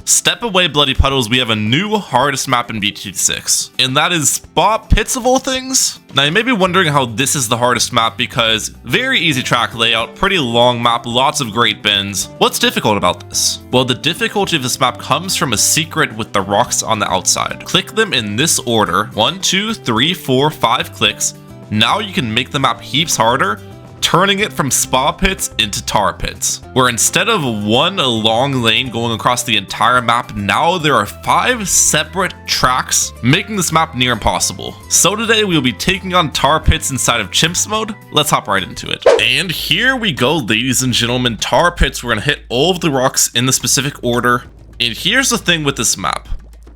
Step away, bloody puddles, we have a new hardest map in BTD6, and that is Spa Pits of all things. Now you may be wondering how this is the hardest map because very easy track layout, pretty long map, lots of great bends. What's difficult about this? Well, the difficulty of this map comes from a secret with the rocks on the outside. Click them in this order, 1, 2, 3, 4, 5 clicks. Now you can make the map heaps harder, turning it from spa pits into tar pits, where instead of one long lane going across the entire map, now there are 5 separate tracks, making this map near impossible. So today we will be taking on tar pits inside of CHIMPS mode. Let's hop right into it. And here we go, ladies and gentlemen, tar pits. We're gonna hit all of the rocks in the specific order. And here's the thing with this map.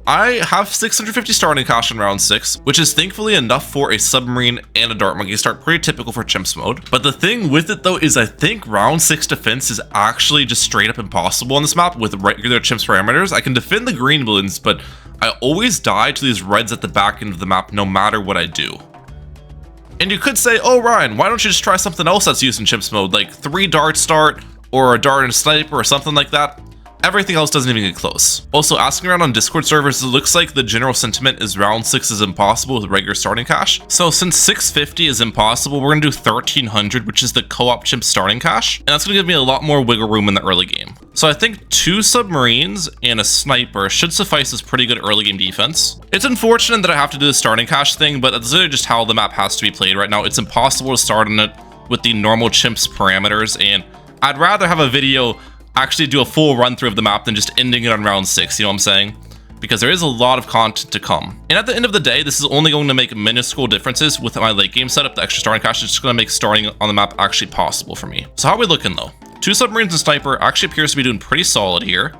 I have 650 starting cash in round 6, which is thankfully enough for a submarine and a dart monkey start, pretty typical for CHIMPS mode. But the thing with it though is I think round 6 defense is actually just straight up impossible on this map with regular CHIMPS parameters. I can defend the green balloons, but I always die to these reds at the back end of the map no matter what I do. And you could say, oh Ryan, why don't you just try something else that's used in CHIMPS mode, like 3 dart start or a dart and a sniper or something like that? Everything else doesn't even get close. Also, asking around on Discord servers, it looks like the general sentiment is round 6 is impossible with regular starting cash. So since 650 is impossible, we're gonna do 1300, which is the co-op chimp starting cash. And that's gonna give me a lot more wiggle room in the early game. So I think 2 submarines and a sniper should suffice as pretty good early game defense. It's unfortunate that I have to do the starting cash thing, but that's literally just how the map has to be played right now. It's impossible to start on it with the normal chimps parameters, and I'd rather have a video actually do a full run through of the map than just ending it on round 6, you know what I'm saying? Because there is a lot of content to come. And at the end of the day, this is only going to make minuscule differences with my late game setup. The extra starting cash is just going to make starting on the map actually possible for me. So how are we looking though? 2 submarines and sniper actually appears to be doing pretty solid here.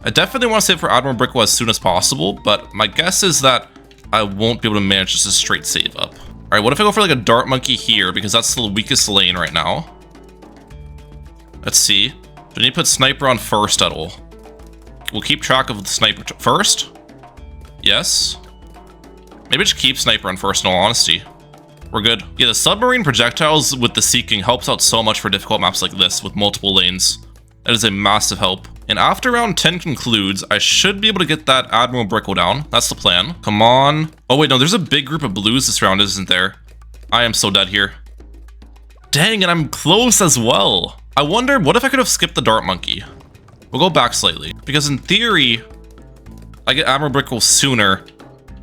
I definitely want to save for Admiral Brickle as soon as possible, but my guess is that I won't be able to manage just a straight save up. All right, what if I go for like a dart monkey here because that's the weakest lane right now? Let's see. Do I need to put sniper on first at all? We'll keep track of the sniper first. Yes. Maybe just keep sniper on first in all honesty. We're good. Yeah, the submarine projectiles with the seeking helps out so much for difficult maps like this with multiple lanes. That is a massive help. And after round 10 concludes, I should be able to get that Admiral Brickle down. That's the plan. Come on. Oh wait, no, there's a big group of blues this round, isn't there? I am so dead here. Dang, and I'm close as well. I wonder, what if I could have skipped the dart monkey? We'll go back slightly, because in theory, I get Admiral Brickle sooner,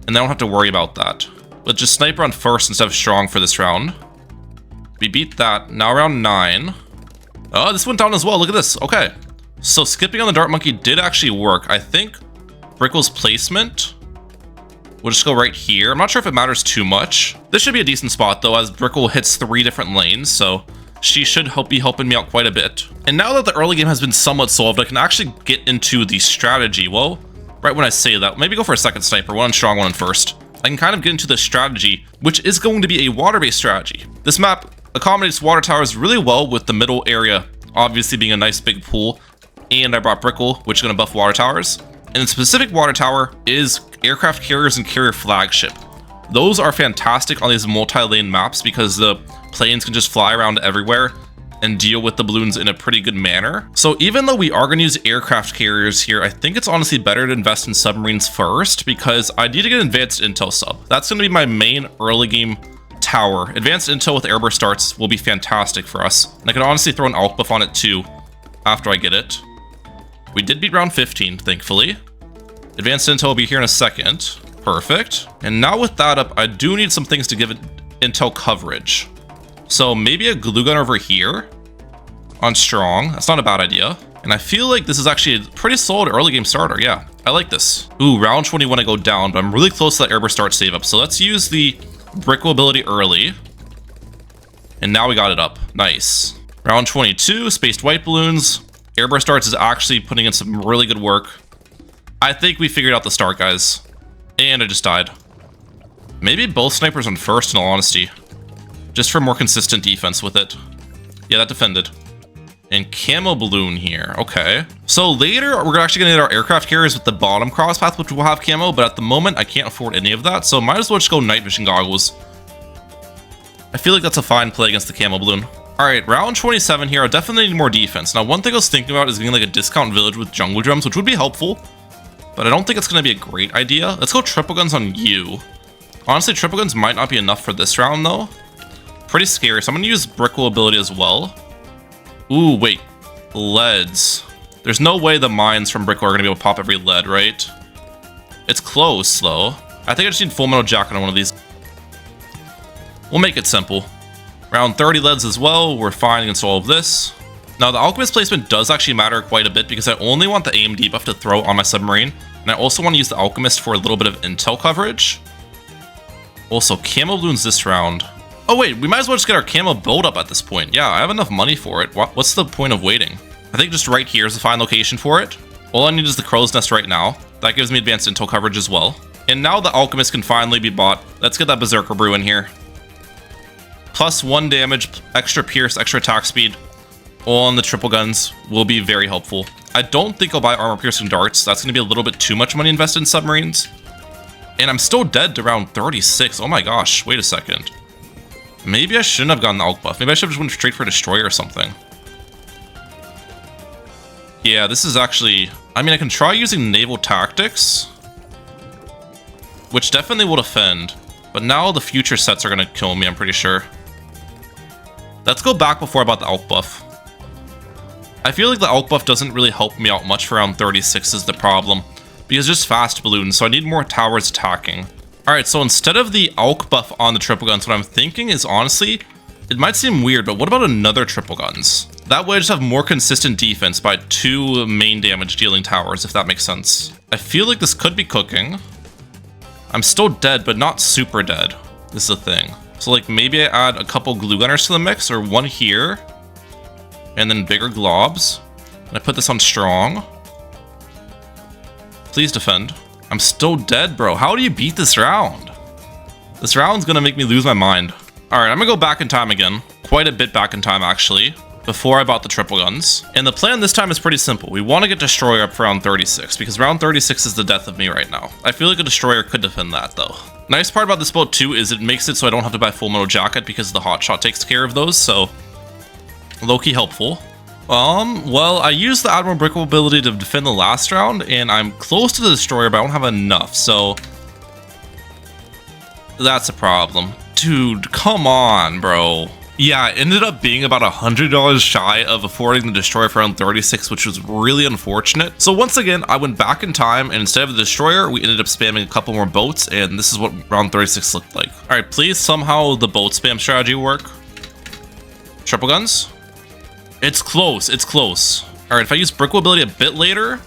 and I don't have to worry about that. But just sniper on first instead of strong for this round. We beat that. Now round 9. Oh, this went down as well. Look at this. Okay. So skipping on the dart monkey did actually work. I think Brickle's placement will just go right here. I'm not sure if it matters too much. This should be a decent spot though, as Brickle hits 3 different lanes, so she should be helping me out quite a bit. And now that the early game has been somewhat solved, I can actually get into the strategy. Well, right when I say that, maybe go for a second sniper, 1 on strong, 1 on first. I can kind of get into the strategy, which is going to be a water-based strategy. This map accommodates water towers really well with the middle area obviously being a nice big pool, and I brought Brickle, which is going to buff water towers. And the specific water tower is aircraft carriers and carrier flagship. Those are fantastic on these multi-lane maps because the planes can just fly around everywhere and deal with the balloons in a pretty good manner. So even though we are going to use aircraft carriers here, I think it's honestly better to invest in submarines first because I need to get advanced intel sub. That's going to be my main early game tower. Advanced intel with airburst starts will be fantastic for us. And I can honestly throw an alt buff on it too after I get it. We did beat round 15, thankfully. Advanced intel will be here in a second. Perfect. And now with that up, I do need some things to give it intel coverage. So maybe a glue gun over here on strong. That's not a bad idea. And I feel like this is actually a pretty solid early game starter. Yeah, I like this. Ooh, round 21 I go down, but I'm really close to that airburst start save up. So let's use the Brickle ability early. And now we got it up. Nice. Round 22, spaced white balloons. Airburst starts is actually putting in some really good work. I think we figured out the start, guys. And I just died. Maybe both snipers on first, in all honesty. Just for more consistent defense with it. Yeah, that defended. And camo balloon here. Okay. So later, we're actually going to get our aircraft carriers with the bottom cross path, which will have camo. But at the moment, I can't afford any of that. So might as well just go night vision goggles. I feel like that's a fine play against the camo balloon. Alright, round 27 here. I definitely need more defense. Now, one thing I was thinking about is getting like a discount village with jungle drums, which would be helpful. but I don't think it's going to be a great idea. Let's go triple guns on you. Honestly, triple guns might not be enough for this round, though. Pretty scary, so I'm going to use brick wall ability as well. Ooh, wait. Leads. There's no way the mines from brick wall are going to be able to pop every lead, right? It's close, though. I think I just need full metal jacket on one of these. We'll make it simple. Round 30 leads as well. We're fine against all of this. Now, the alchemist placement does actually matter quite a bit because I only want the aim debuff to throw on my submarine. And I also want to use the alchemist for a little bit of intel coverage. Also, camo balloons this round. Oh wait, we might as well just get our camo build up at this point. Yeah, I have enough money for it. What's the point of waiting? I think just right here is the fine location for it. All I need is the crow's nest right now. That gives me advanced intel coverage as well. And now the alchemist can finally be bought. Let's get that berserker brew in here. +1 damage, extra pierce, extra attack speed. All on the triple guns will be very helpful. I don't think I'll buy armor piercing darts. That's going to be a little bit too much money invested in submarines. And I'm still dead to round 36. Oh my gosh, wait a second. Maybe I shouldn't have gotten the Alk buff. Maybe I should have just went straight for Destroyer or something. Yeah, this is actually... I mean, I can try using Naval Tactics, which definitely will defend. But now the future sets are going to kill me, I'm pretty sure. Let's go back before I bought the Alk buff. I feel like the Alk buff doesn't really help me out much for round 36 is the problem. Because just fast balloons, so I need more towers attacking. Alright, so instead of the Alk buff on the triple guns, what I'm thinking is honestly, it might seem weird, but what about another triple guns? That way I just have more consistent defense by 2 main damage dealing towers, if that makes sense. I feel like this could be cooking. I'm still dead, but not super dead. This is the thing. So like maybe I add a couple glue gunners to the mix, or one here, and then bigger globs. And I put this on strong. Please defend. I'm still dead, bro. How do you beat this round? This round's gonna make me lose my mind. Alright, I'm gonna go back in time again. Quite a bit back in time, actually. Before I bought the triple guns. And the plan this time is pretty simple. We want to get Destroyer up for round 36, because round 36 is the death of me right now. I feel like a Destroyer could defend that, though. Nice part about this build, too, is it makes it so I don't have to buy full metal jacket because the hotshot takes care of those, so... low-key helpful. Well, I used the Admiral Brickle ability to defend the last round, and I'm close to the Destroyer, but I don't have enough, so... that's a problem. Dude, come on, bro. Yeah, it ended up being about $100 shy of affording the Destroyer for round 36, which was really unfortunate. So once again, I went back in time, and instead of the Destroyer, we ended up spamming a couple more boats, and this is what round 36 looked like. Alright, please somehow the boat spam strategy work. Triple guns. It's close, it's close. Alright, if I use Brickle ability a bit later,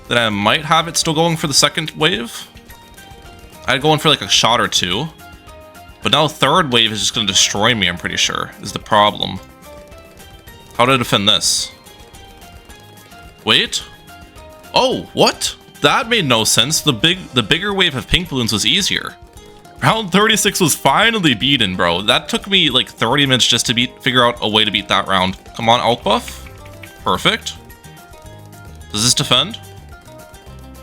then I might have it still going for the second wave. I'd go in for like a shot or two. But now third wave is just going to destroy me, I'm pretty sure, is the problem. How do I defend this? Wait. Oh, what? That made no sense. The bigger wave of pink balloons was easier. Round 36 was finally beaten, bro. That took me like 30 minutes just to figure out a way to beat that round. Come on, Alk buff. Perfect. Does this defend?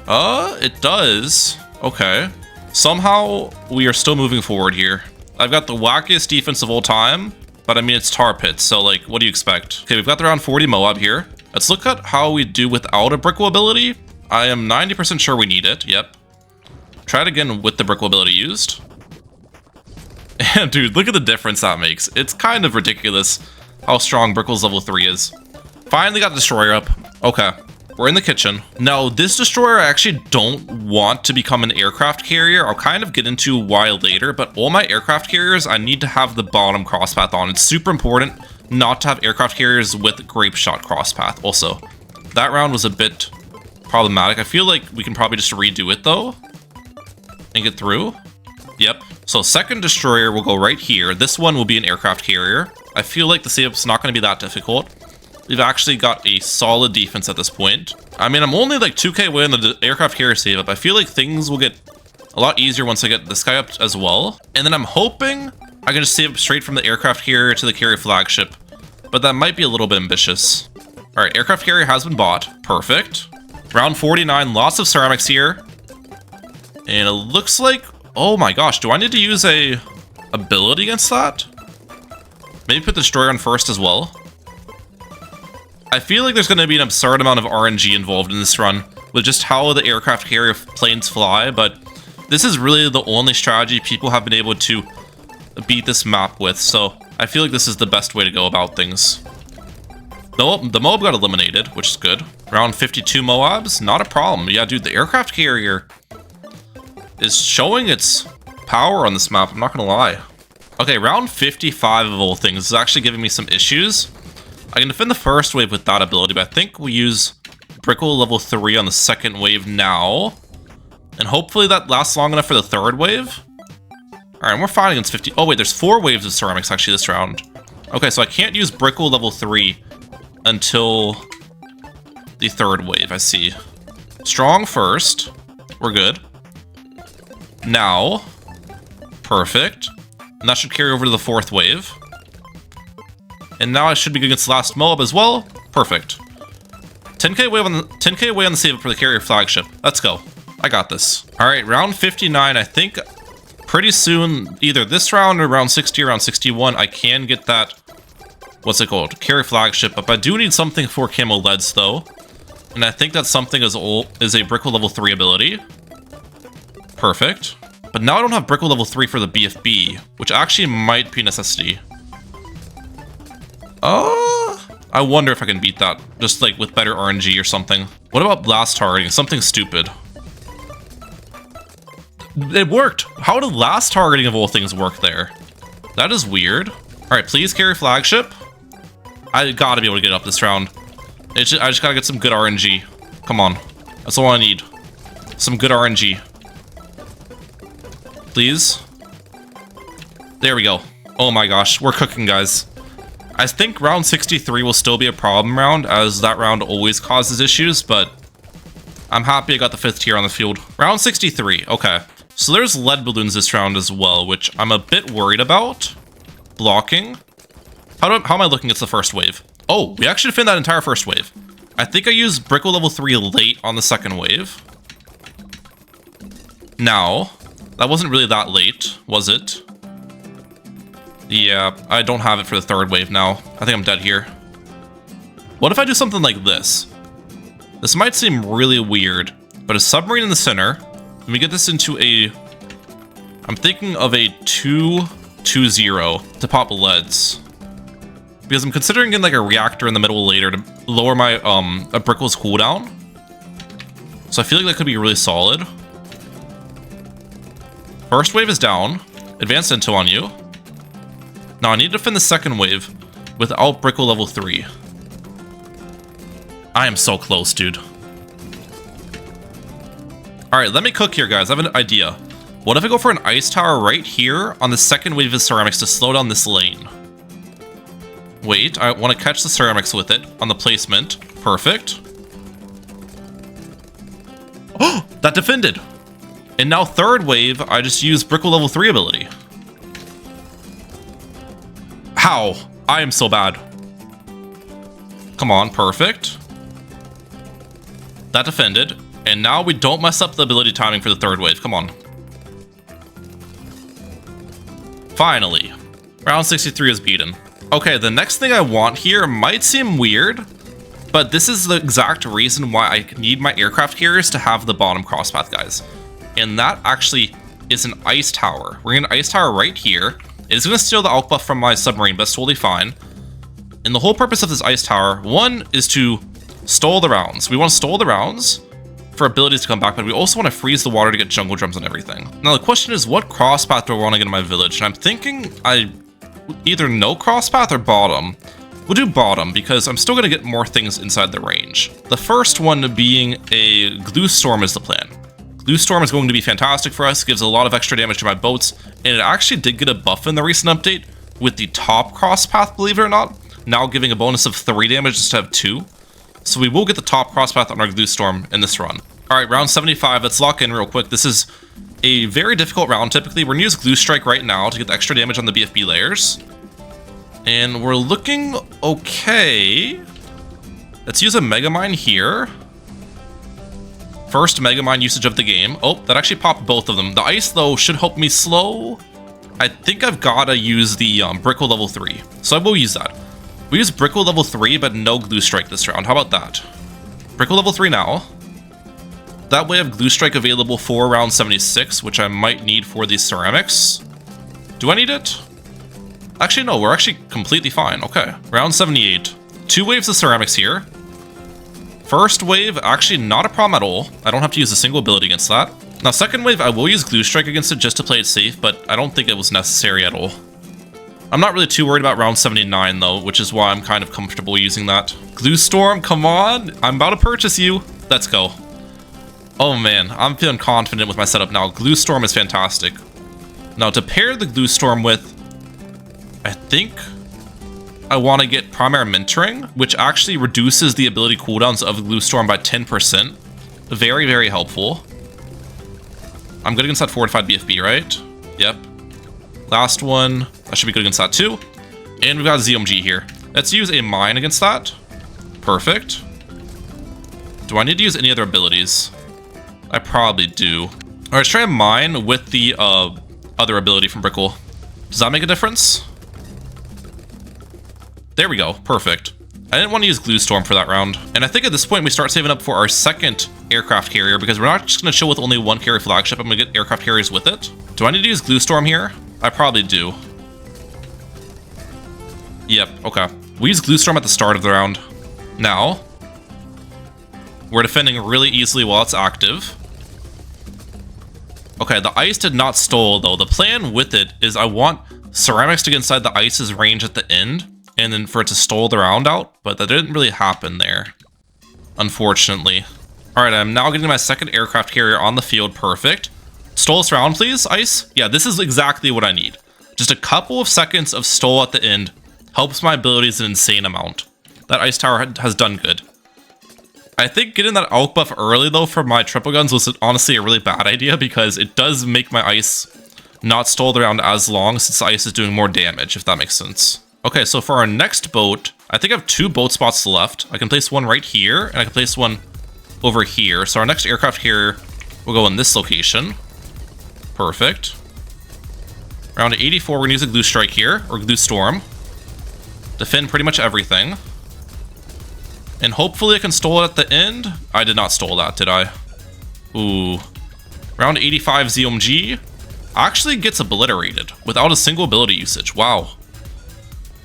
It does. Okay. Somehow, we are still moving forward here. I've got the wackiest defense of all time, but I mean, it's tar pits, so like, what do you expect? Okay, we've got the round 40 Moab here. Let's look at how we do without a Brickle ability. I am 90% sure we need it, yep. Try it again with the Brickle ability used. And dude, look at the difference that makes. It's kind of ridiculous how strong Brickle's level 3 is. Finally got the Destroyer up. Okay. We're in the kitchen. Now, this Destroyer I actually don't want to become an aircraft carrier. I'll kind of get into why later, but all my aircraft carriers, I need to have the bottom crosspath on. It's super important not to have aircraft carriers with grape shot crosspath. Also, that round was a bit problematic. I feel like we can probably just redo it, though, and get through. Yep. So second Destroyer will go right here. This one will be an aircraft carrier. I feel like the setup's not going to be that difficult. We've actually got a solid defense at this point. I mean, I'm only like 2k away on the aircraft carrier save up. I feel like things will get a lot easier once I get this guy up as well. And then I'm hoping I can just save up straight from the aircraft carrier to the carrier flagship. But that might be a little bit ambitious. Alright, aircraft carrier has been bought. Perfect. Round 49, lots of ceramics here. And it looks like... oh my gosh, do I need to use a ability against that? Maybe put the Destroyer on first as well. I feel like there's going to be an absurd amount of RNG involved in this run with just how the aircraft carrier planes fly, but this is really the only strategy people have been able to beat this map with, so I feel like this is the best way to go about things. The Moab got eliminated, which is good. Round 52 Moabs, not a problem. Yeah, dude, the aircraft carrier is showing its power on this map, I'm not gonna lie. Okay, round 55 of all things is actually giving me some issues. I can defend the first wave with that ability, but I think we use Brickle level 3 on the second wave now. And hopefully that lasts long enough for the third wave. Alright, we're fighting against 50. Oh wait, there's 4 waves of ceramics actually this round. Okay, so I can't use Brickle level 3 until the third wave, I see. Strong first. We're good. Now. Perfect. And that should carry over to the fourth wave. And now I should be good against the last Moab as well. Perfect. 10k away on the save up for the carrier flagship. Let's go. I got this. Alright, round 59, I think pretty soon, either this round or round 60 or round 61, I can get that, what's it called? Carrier flagship, but I do need something for camo leads though. And I think that something is a Brickle level 3 ability. Perfect. But now I don't have Brickle level 3 for the BFB, which actually might be a necessity. I wonder if I can beat that, just like with better RNG or something. What about blast targeting? Something stupid. It worked! How did last targeting of all things work there? That is weird. Alright, please carry flagship. I gotta be able to get up this round. I just gotta get some good RNG. Come on. That's all I need. Some good RNG. Please. There we go. Oh my gosh, we're cooking, guys. I think round 63 will still be a problem round, as that round always causes issues, but I'm happy I got the 5th tier on the field. Round 63, okay. So there's lead balloons this round as well, which I'm a bit worried about. Blocking. How am I looking at the first wave? Oh, we actually defend that entire first wave. I think I used Brickle level 3 late on the second wave. Now, that wasn't really that late, was it? Yeah, I don't have it for the third wave now. I think I'm dead here. What if I do something like this? This might seem really weird, but a submarine in the center. Let me get this into a... I'm thinking of a 2-2-0 to pop leads. Because I'm considering getting like a reactor in the middle later to lower my a Brickle's cooldown. So I feel like that could be really solid. First wave is down. Advanced intel on you. Now I need to defend the second wave without Brickle level 3. I am so close, dude. Alright, let me cook here, guys. I have an idea. What if I go for an ice tower right here on the second wave of ceramics to slow down this lane? Wait, I want to catch the ceramics with it on the placement. Perfect. Oh, that defended. And now third wave, I just use Brickle level 3 ability. How? I am so bad. Come on, perfect. That defended. And now we don't mess up the ability timing for the third wave. Come on. Finally. Round 63 is beaten. Okay, the next thing I want here might seem weird, but this is the exact reason why I need my aircraft carriers to have the bottom crosspath, guys. And that actually is an ice tower. We're going to ice tower right here. It is going to steal the alk buff from my submarine, but it's totally fine. And the whole purpose of this ice tower, one, is to stall the rounds. We want to stall the rounds for abilities to come back, but we also want to freeze the water to get jungle drums and everything. Now the question is, what crosspath do I want to get in my village? And I'm thinking either no crosspath or bottom. We'll do bottom because I'm still going to get more things inside the range. The first one being a glue storm is the plan. Glue storm is going to be fantastic for us, gives a lot of extra damage to my boats, and it actually did get a buff in the recent update with the top crosspath, believe it or not, now giving a bonus of 3 damage instead of 2. So we will get the top crosspath on our glue storm in this run. Alright, round 75, let's lock in real quick. This is a very difficult round typically. We're going to use glue strike right now to get the extra damage on the BFB layers. And we're looking okay. Let's use a Megamind here. First Megamind usage of the game. Oh, that actually popped both of them. The ice, though, should help me slow. I think I've got to use the Brickle level 3. So I will use that. We use Brickle level 3, but no glue strike this round. How about that? Brickle level 3 now. That way I have Glue Strike available for round 76, which I might need for these ceramics. Do I need it? Actually, no, we're actually completely fine. Okay, round 78. 2 waves of ceramics here. First wave, actually not a problem at all. I don't have to use a single ability against that. Now, second wave, I will use Glue Strike against it just to play it safe, but I don't think it was necessary at all. I'm not really too worried about round 79, though, which is why I'm kind of comfortable using that. Glue Storm, come on! I'm about to purchase you! Let's go. Oh man, I'm feeling confident with my setup now. Glue Storm is fantastic. Now, to pair the Glue Storm with, I think I want to get Primary Mentoring, which actually reduces the ability cooldowns of Glue Storm by 10%. Very, very helpful. I'm good against that Fortified BFB, right? Yep. Last one. I should be good against that too. And we've got ZOMG here. Let's use a Mine against that. Perfect. Do I need to use any other abilities? I probably do. Alright, let's try a Mine with the other ability from Brickle. Does that make a difference? There we go. Perfect. I didn't want to use Glue Storm for that round. And I think at this point we start saving up for our second aircraft carrier, because we're not just going to chill with only one carrier flagship. I'm going to get aircraft carriers with it. Do I need to use Glue Storm here? I probably do. Yep, okay. We use Glue Storm at the start of the round. Now, we're defending really easily while it's active. Okay, the ice did not stall, though. The plan with it is I want ceramics to get inside the ice's range at the end, and then for it to stall the round out, but that didn't really happen there, unfortunately. Alright, I'm now getting my second aircraft carrier on the field. Perfect. Stall this round, please, ice. Yeah, this is exactly what I need. Just a couple of seconds of stall at the end helps my abilities an insane amount. That ice tower has done good. I think getting that Alk buff early, though, for my triple guns was honestly a really bad idea, because it does make my ice not stall the round as long, since the ice is doing more damage, if that makes sense. Okay, so for our next boat, I think I have 2 boat spots left. I can place one right here, and I can place one over here. So our next aircraft carrier will go in this location. Perfect. Round 84, we're going to use a Glue Strike here, or Glue Storm. Defend pretty much everything. And hopefully I can stall it at the end. I did not stall that, did I? Ooh. Round 85 ZOMG actually gets obliterated without a single ability usage. Wow.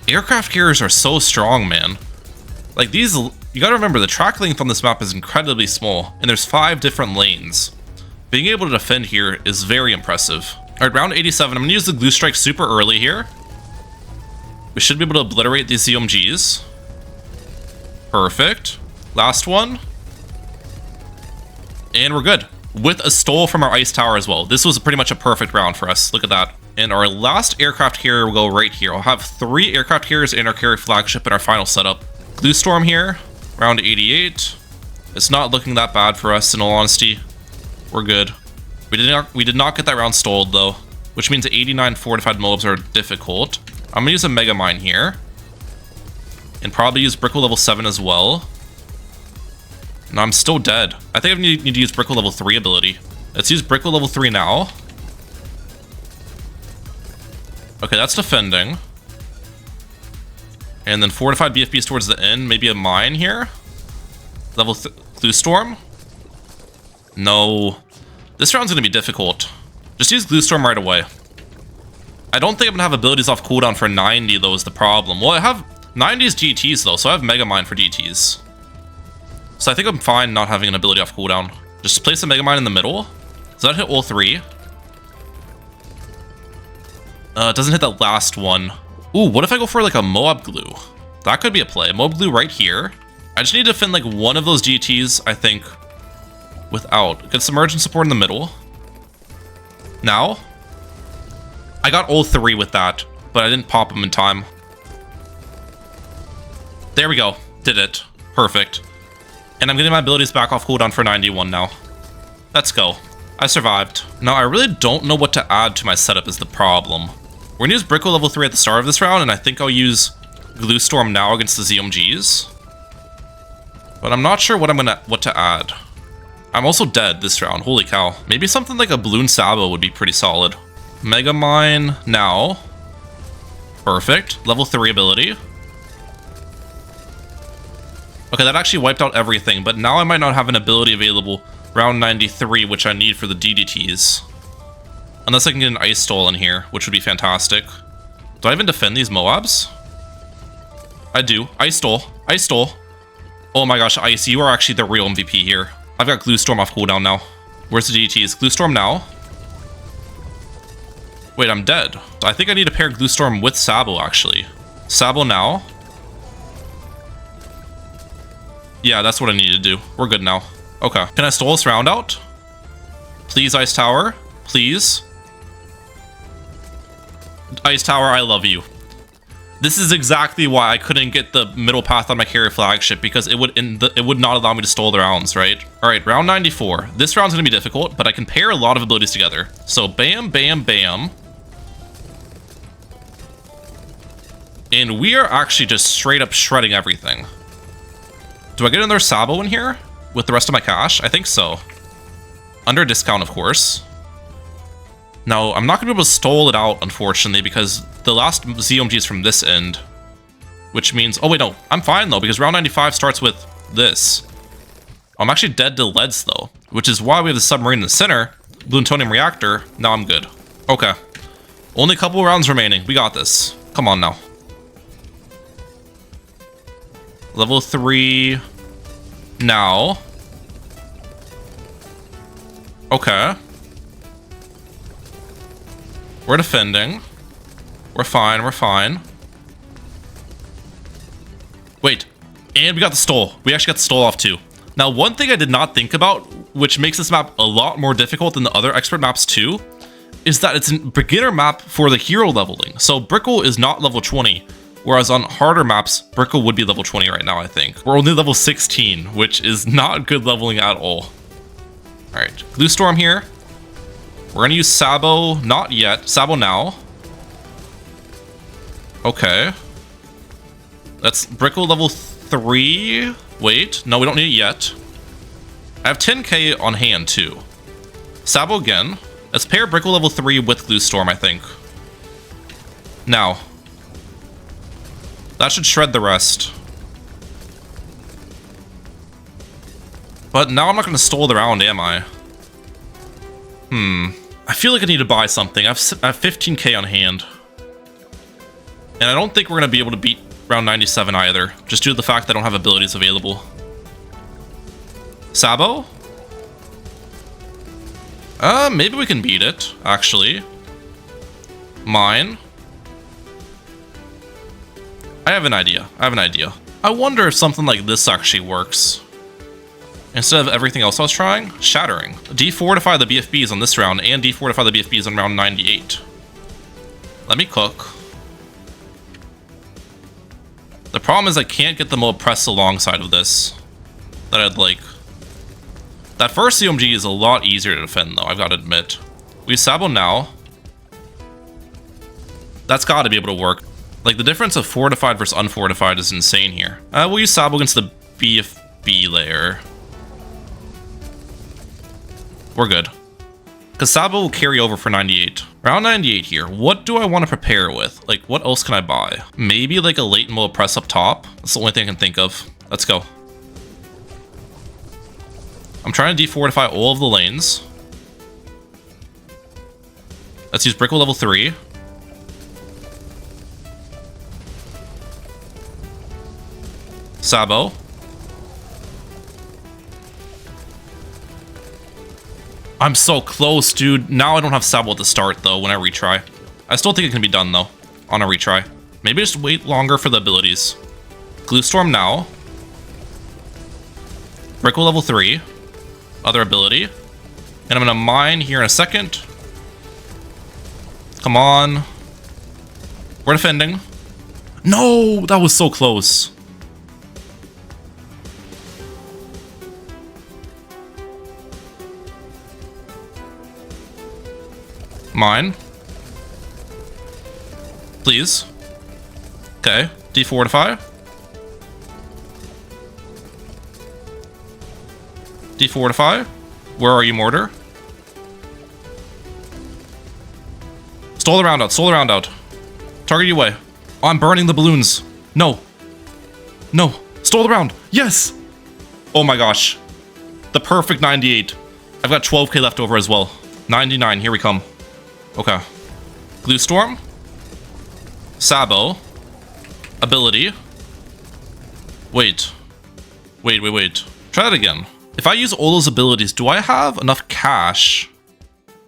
Aircraft carriers are so strong, man. Like these, you gotta remember the track length on this map is incredibly small, and there's 5 different lanes. Being able to defend here is very impressive. Alright, round 87, I'm gonna use the Glue Strike super early here. We should be able to obliterate these ZOMGs. Perfect. Last one. And we're good. With a stall from our ice tower as well. This was pretty much a perfect round for us. Look at that. And our last aircraft carrier will go right here. I'll have 3 aircraft carriers and our carrier flagship in our final setup. Glue Storm here. Round 88. It's not looking that bad for us, in all honesty. We're good. We did not get that round stalled, though, which means 89 fortified mobs are difficult. I'm gonna use a Mega Mine here. And probably use Brickle level 7 as well. No, I'm still dead. I think I need to use Brickle level 3 ability. Let's use Brickle level 3 now. Okay, that's defending. And then Fortified BFBs towards the end. Maybe a Mine here. Level Glue Storm. No. This round's gonna be difficult. Just use Glue Storm right away. I don't think I'm gonna have abilities off cooldown for 90, though, is the problem. Well, I have 90's GTs, though, so I have Mega Mine for GTs. So I think I'm fine not having an ability off cooldown. Just place a Mega Mine in the middle. Does that hit all 3? It doesn't hit that last one. Ooh, what if I go for like a Moab Glue? That could be a play. Moab Glue right here. I just need to defend like one of those GTs, I think, without. Get submergence support in the middle. Now, I got all 3 with that, but I didn't pop them in time. There we go. Did it. Perfect. And I'm getting my abilities back off cooldown for 91 now. Let's go. I survived. Now, I really don't know what to add to my setup is the problem. We're gonna use Brickle level 3 at the start of this round, and I think I'll use Glue Storm now against the ZOMGs. But I'm not sure what to add. I'm also dead this round. Holy cow. Maybe something like a Balloon Sabo would be pretty solid. Mega Mine now. Perfect. Level 3 ability. Okay, that actually wiped out everything, but now I might not have an ability available round 93, which I need for the DDTs. Unless I can get an Ice Stole in here, which would be fantastic. Do I even defend these Moabs? I do. Ice Stole. Ice Stole. Oh my gosh, Ice, you are actually the real MVP here. I've got Glue Storm off cooldown now. Where's the DDTs? Glue Storm now. Wait, I'm dead. I think I need to pair Glue Storm with Sabo, actually. Sabo now. Yeah, that's what I need to do. We're good now. Okay. Can I stole this round out? Please, Ice Tower. Please. Ice Tower, I love you. This is exactly why I couldn't get the middle path on my carry flagship, because it would not allow me to stall the rounds, right? All right, round 94. This round's gonna be difficult, but I can pair a lot of abilities together. So bam, bam, bam. And we are actually just straight up shredding everything. Do I get another Sabo in here with the rest of my cash? I think so. Under discount, of course. Now, I'm not going to be able to stall it out, unfortunately, because the last ZOMG is from this end. Which means... Oh, wait, no. I'm fine, though, because round 95 starts with this. I'm actually dead to leads, though, which is why we have the submarine in the center. Plutonium reactor. Now I'm good. Okay. Only a couple rounds remaining. We got this. Come on, now. Level 3... Now. Okay. We're defending. We're fine, we're fine. Wait. And we got the stole. We actually got the stole off too. Now, one thing I did not think about, which makes this map a lot more difficult than the other expert maps too, is that it's a beginner map for the hero leveling. So Brickle is not level 20. Whereas on harder maps, Brickle would be level 20 right now, I think. We're only level 16, which is not good leveling at all. Alright, Glue Storm here. We're gonna use Sabo, not yet. Sabo now. Okay. That's Brickle level 3. Wait, no, we don't need it yet. I have 10k on hand too. Sabo again. Let's pair Brickle level 3 with Glue Storm, I think. Now. That should shred the rest. But now I'm not going to stall the round, am I? I feel like I need to buy something. I have 15k on hand. And I don't think we're going to be able to beat round 97 either. Just due to the fact that I don't have abilities available. Sabo? Maybe we can beat it, actually. Mine. I have an idea. I wonder if something like this actually works. Instead of everything else I was trying, shattering. Defortify the BFBs on this round and defortify the BFBs on round 98. Let me cook. The problem is I can't get the mob press alongside of this that I'd like. That first ZOMG is a lot easier to defend though, I've got to admit. We Sabo now. That's got to be able to work. Like, the difference of fortified versus unfortified is insane here. We'll use Sabo against the BFB layer. We're good. Because Sabo will carry over for 98. Round 98 here. What do I want to prepare with? Like, what else can I buy? Maybe, like, a latent mode press up top? That's the only thing I can think of. Let's go. I'm trying to defortify all of the lanes. Let's use Brickle level 3. Sabo. I'm so close, dude. Now I don't have Sabo at the start, though, when I retry. I still think it can be done, though, on a retry. Maybe just wait longer for the abilities. Glue Storm now. Brickle level 3. Other ability. And I'm going to mine here in a second. Come on. We're defending. No, that was so close. Mine. Please. Okay. Defortify. Defortify. Where are you, Mortar? Stole the round out. Stole the round out. Target you away. Oh, I'm burning the balloons. No. No. Stole the round. Yes. Oh my gosh. The perfect 98. I've got 12k left over as well. 99, here we come. Okay. Glue Storm. Sabo. Ability. Wait. Wait. Try that again. If I use all those abilities, do I have enough cash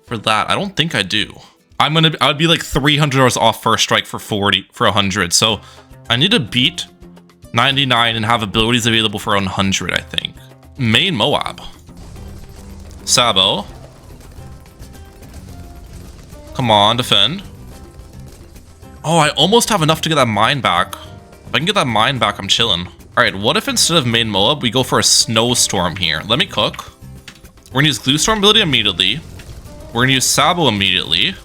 for that? I don't think I do. I would be like $300 off first strike for 100. So I need to beat 99 and have abilities available for 100, I think. Main Moab. Sabo. Come on, defend. Oh, I almost have enough to get that mine back. If I can get that mine back, I'm chilling. Alright, what if instead of main Moab, we go for a snowstorm here? Let me cook. We're gonna use Glue Storm ability immediately. We're gonna use Sabo immediately.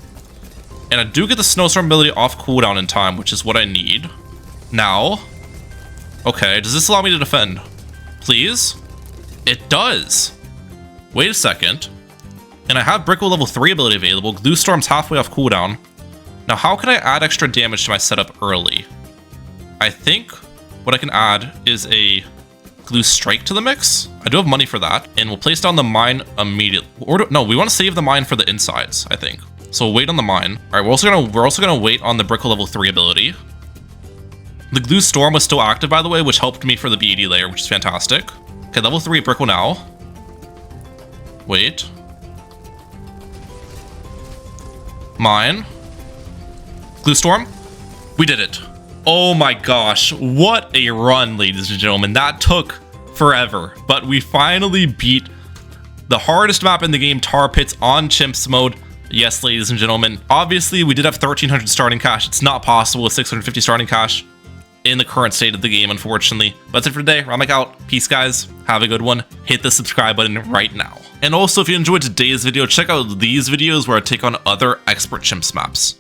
And I do get the snowstorm ability off cooldown in time, which is what I need. Now. Okay, does this allow me to defend? Please? It does. Wait a second. And I have Brickle level 3 ability available. Glue Storm's halfway off cooldown. Now, how can I add extra damage to my setup early? I think what I can add is a Glue Strike to the mix. I do have money for that. And we'll place down the mine immediately. No, we want to save the mine for the insides, I think. So we'll wait on the mine. All right, we're also gonna wait on the Brickle level 3 ability. The Glue Storm was still active, by the way, which helped me for the BED layer, which is fantastic. Okay, level 3 Brickle now. Wait. Mine. Glue Storm. We did it. Oh my gosh, what a run, ladies and gentlemen. That took forever, but we finally beat the hardest map in the game, Tar Pits, on Chimps mode. Yes, ladies and gentlemen. Obviously, we did have 1,300 starting cash. It's not possible with 650 starting cash in the current state of the game, unfortunately. But that's it for today. Ramek out. Peace, guys. Have a good one. Hit the subscribe button right now. And also, if you enjoyed today's video, check out these videos where I take on other expert Chimps maps.